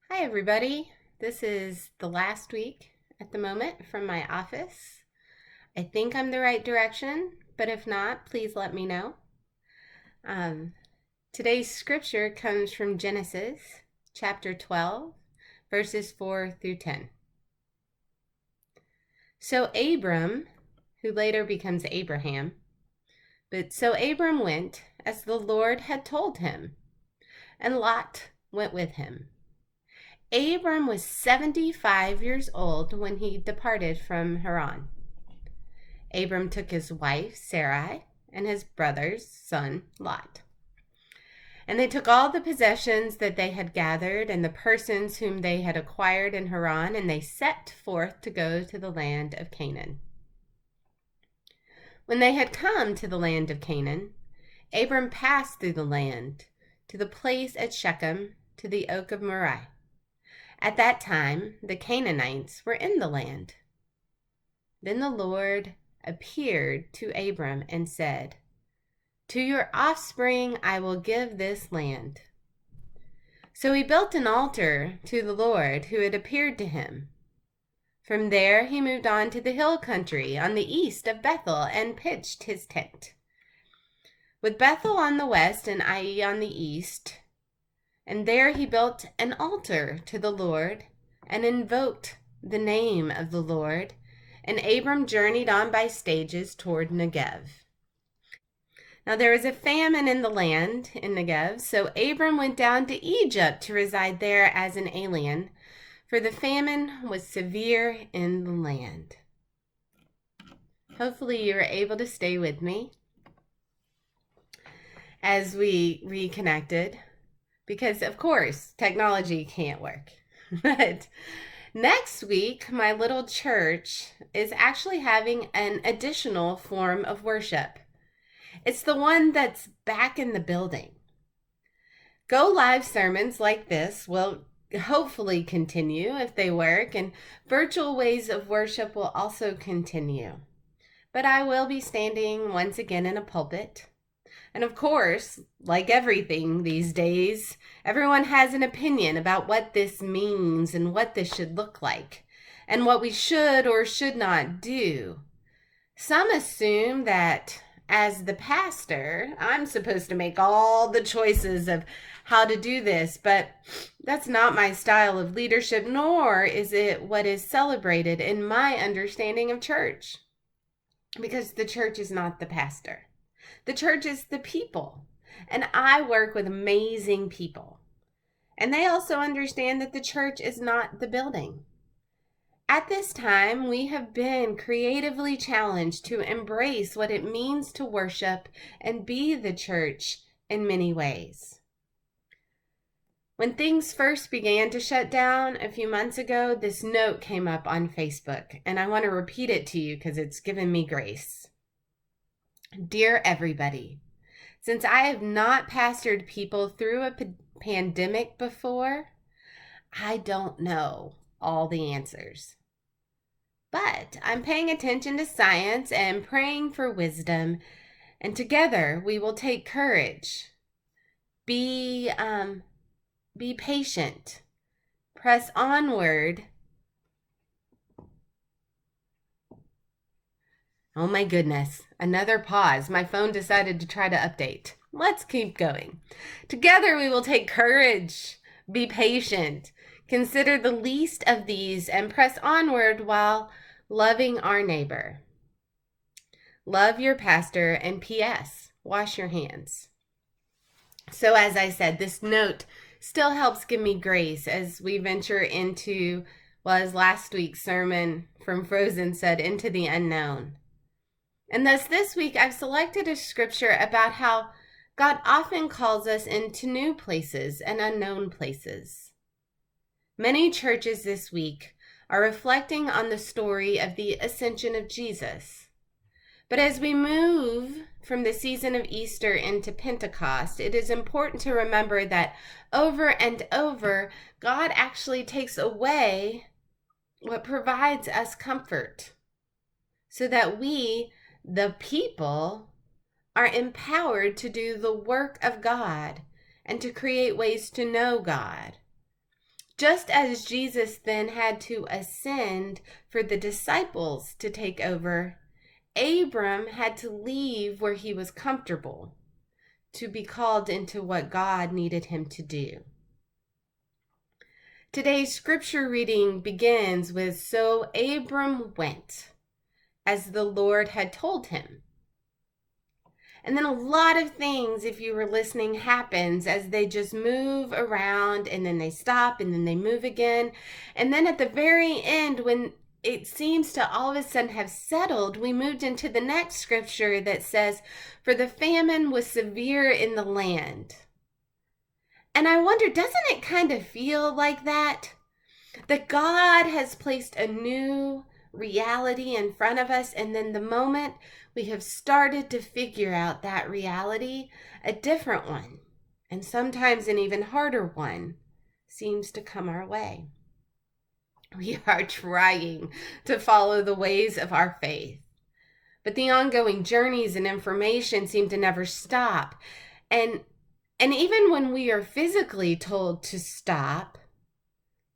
Hi, everybody. This is the last week at the moment from my office. I think I'm the right direction, but if not, please let me know. Um, Today's scripture comes from Genesis chapter 12, verses 4 through 10. So Abram, who later becomes Abraham, so Abram went as the Lord had told him, and Lot went with him. Abram was 75 years old when he departed from Haran. Abram took his wife, Sarai, and his brother's son, Lot. And they took all the possessions that they had gathered and the persons whom they had acquired in Haran, and they set forth to go to the land of Canaan. When they had come to the land of Canaan, Abram passed through the land to the place at Shechem, to the oak of Moreh. At that time, the Canaanites were in the land. Then the Lord appeared to Abram and said, "To your offspring I will give this land." So he built an altar to the Lord who had appeared to him. From there he moved on to the hill country on the east of Bethel and pitched his tent. With Bethel on the west and Ai on the east, and there he built an altar to the Lord and invoked the name of the Lord. And Abram journeyed on by stages toward Negev. Now there was a famine in the land in Negev, so Abram went down to Egypt to reside there as an alien, for the famine was severe in the land. Hopefully you were able to stay with me as we reconnected, because of course technology can't work. But next week, my little church is actually having an additional form of worship. It's the one that's back in the building. Go live sermons like this will hopefully continue if they work, and virtual ways of worship will also continue. But I will be standing once again in a pulpit. And of course, like everything these days, everyone has an opinion about what this means and what this should look like, and what we should or should not do. Some assume that as the pastor, I'm supposed to make all the choices of how to do this, but that's not my style of leadership, nor is it what is celebrated in my understanding of church, because the church is not the pastor. The church is the people, and I work with amazing people. And they also understand that the church is not the building. At this time, we have been creatively challenged to embrace what it means to worship and be the church in many ways. When things first began to shut down a few months ago, this note came up on Facebook, and I want to repeat it to you because it's given me grace. Dear everybody, since I have not pastored people through a pandemic before, I don't know all the answers. But I'm paying attention to science and praying for wisdom, and together we will take courage. Be patient. Press onward. Oh my goodness, another pause. My phone decided to try to update. Let's keep going. Together we will take courage. Be patient. Consider the least of these and press onward while loving our neighbor. Love your pastor, and P.S. Wash your hands. So as I said, this note still helps give me grace as we venture into, well, as last week's sermon from Frozen said, into the unknown. And thus this week I've selected a scripture about how God often calls us into new places and unknown places. Many churches this week are reflecting on the story of the ascension of Jesus. But as we move from the season of Easter into Pentecost, it is important to remember that over and over, God actually takes away what provides us comfort, so that we, the people, are empowered to do the work of God and to create ways to know God. Just as Jesus then had to ascend for the disciples to take over, Abram had to leave where he was comfortable to be called into what God needed him to do. Today's scripture reading begins with, "So Abram went, as the Lord had told him." And then a lot of things, if you were listening, happens as they just move around, and then they stop, and then they move again. And then at the very end, when it seems to all of a sudden have settled, we moved into the next scripture that says, "For the famine was severe in the land." And I wonder, doesn't it kind of feel like that? That God has placed a new reality in front of us, and then the moment we have started to figure out that reality, a different one, and sometimes an even harder one, seems to come our way. We are trying to follow the ways of our faith, but the ongoing journeys and information seem to never stop. And even when we are physically told to stop,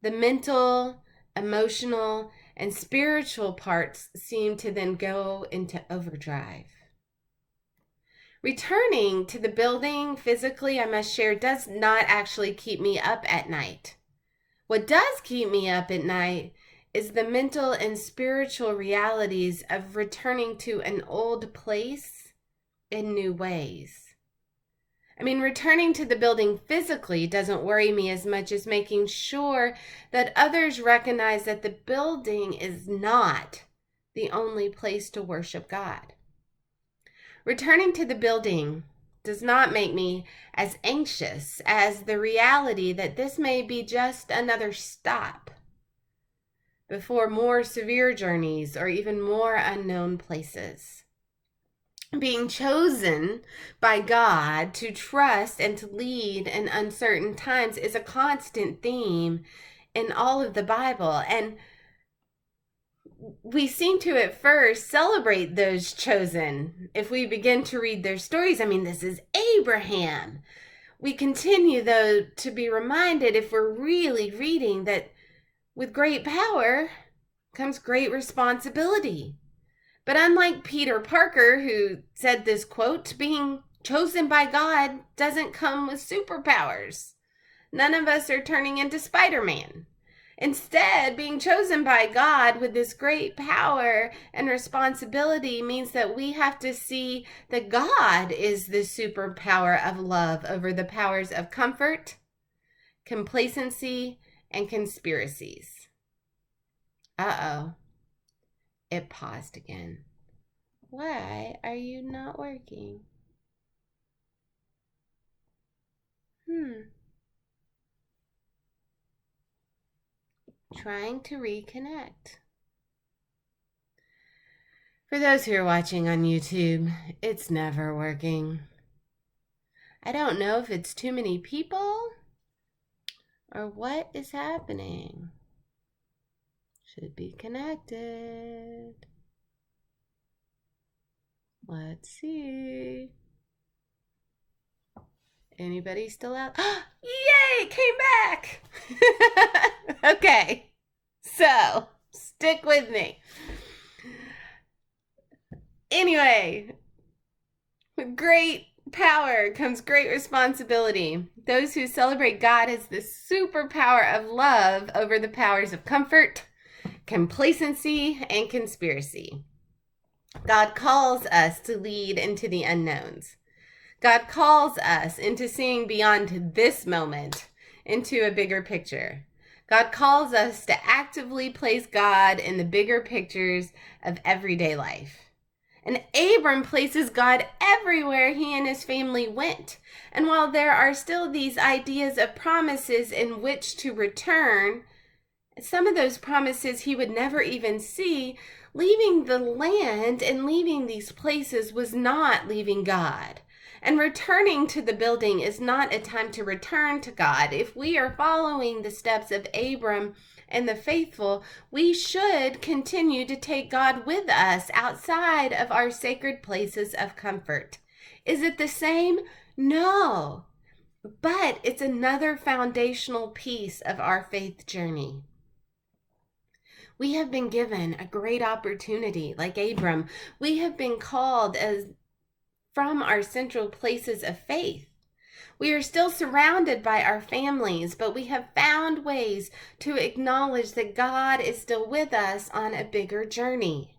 the mental, emotional, and spiritual parts seem to then go into overdrive. Returning to the building physically, I must share, does not actually keep me up at night. What does keep me up at night is the mental and spiritual realities of returning to an old place in new ways. I mean, returning to the building physically doesn't worry me as much as making sure that others recognize that the building is not the only place to worship God. Returning to the building does not make me as anxious as the reality that this may be just another stop before more severe journeys or even more unknown places. Being chosen by God to trust and to lead in uncertain times is a constant theme in all of the Bible. And we seem to at first celebrate those chosen if we begin to read their stories. I mean, this is Abraham. We continue, though, to be reminded, if we're really reading, that with great power comes great responsibility. But unlike Peter Parker, who said this quote, being chosen by God doesn't come with superpowers. None of us are turning into Spider-Man. Instead, being chosen by God with this great power and responsibility means that we have to see that God is the superpower of love over the powers of comfort, complacency, and conspiracies. Uh-oh. It paused again. Why are you not working? Trying to reconnect. For those who are watching on YouTube, it's never working. I don't know if it's too many people or what is happening. Should be connected. Let's see. Anybody still out? Yay, it came back. Okay, so stick with me. Anyway, with great power comes great responsibility. Those who celebrate God as the superpower of love over the powers of comfort, complacency, and conspiracy. God calls us to lead into the unknowns. God calls us into seeing beyond this moment into a bigger picture. God calls us to actively place God in the bigger pictures of everyday life. And Abram places God everywhere he and his family went. And while there are still these ideas of promises in which to return, some of those promises he would never even see, leaving the land and leaving these places was not leaving God. And returning to the building is not a time to return to God. If we are following the steps of Abram and the faithful, we should continue to take God with us outside of our sacred places of comfort. Is it the same? No. But it's another foundational piece of our faith journey. We have been given a great opportunity, like Abram. We have been called as from our central places of faith. We are still surrounded by our families, but we have found ways to acknowledge that God is still with us on a bigger journey.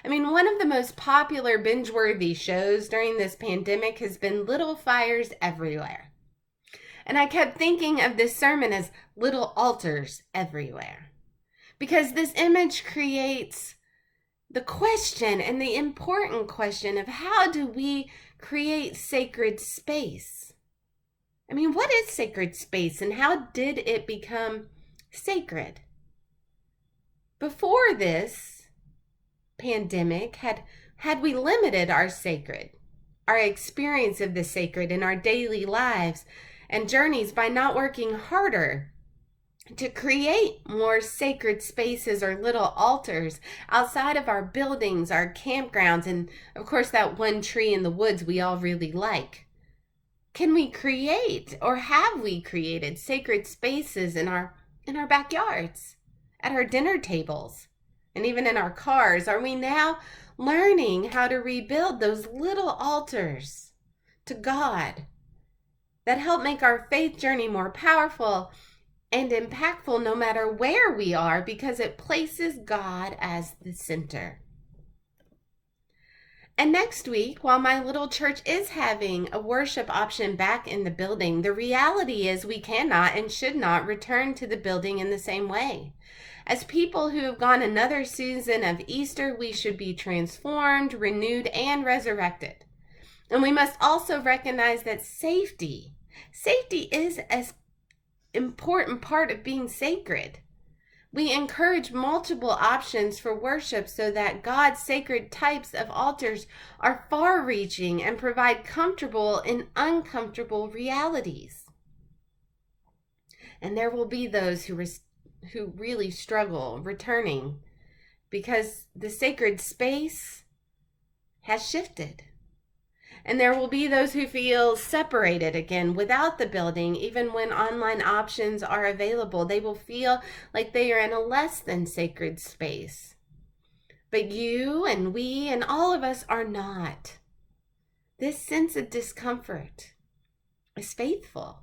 I mean, one of the most popular binge-worthy shows during this pandemic has been Little Fires Everywhere. And I kept thinking of this sermon as little altars everywhere, because this image creates the question, and the important question, of how do we create sacred space? I mean, what is sacred space and how did it become sacred? Before this pandemic, had we limited our sacred, our experience of the sacred in our daily lives and journeys by not working harder to create more sacred spaces or little altars outside of our buildings, our campgrounds, and of course that one tree in the woods we all really like? Can we create, or have we created, sacred spaces in our backyards, at our dinner tables, and even in our cars? Are we now learning how to rebuild those little altars to God that help make our faith journey more powerful and impactful no matter where we are, because it places God as the center? And next week, while my little church is having a worship option back in the building, the reality is we cannot and should not return to the building in the same way. As people who have gone another season of Easter, we should be transformed, renewed, and resurrected. And we must also recognize that safety is an important part of being sacred. We encourage multiple options for worship so that God's sacred types of altars are far-reaching and provide comfortable and uncomfortable realities. And there will be those who really struggle returning because the sacred space has shifted. And there will be those who feel separated again without the building, even when online options are available. They will feel like they are in a less than sacred space. But you and we and all of us are not. This sense of discomfort is faithful.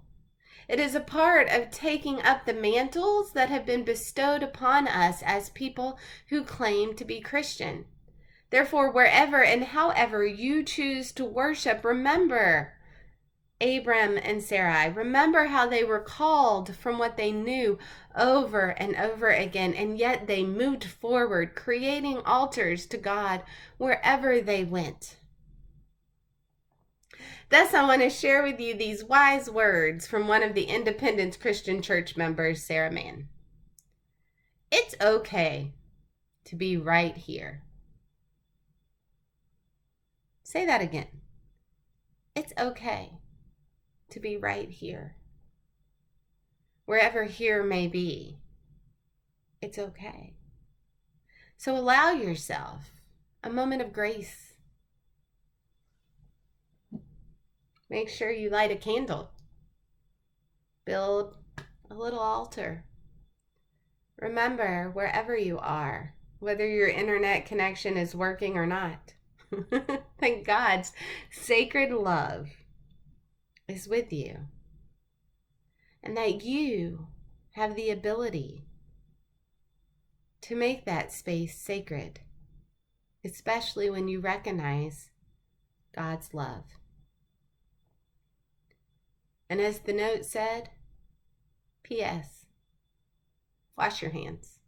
It is a part of taking up the mantles that have been bestowed upon us as people who claim to be Christian. Therefore, wherever and however you choose to worship, remember Abram and Sarai. Remember how they were called from what they knew over and over again, and yet they moved forward, creating altars to God wherever they went. Thus, I want to share with you these wise words from one of the Independence Christian Church members, Sarah Mann. It's okay to be right here. Say that again. It's okay to be right here. Wherever here may be, it's okay. So allow yourself a moment of grace. Make sure you light a candle. Build a little altar. Remember, wherever you are, whether your internet connection is working or not, that God's sacred love is with you, and that you have the ability to make that space sacred, especially when you recognize God's love. And as the note said, P.S. Wash your hands.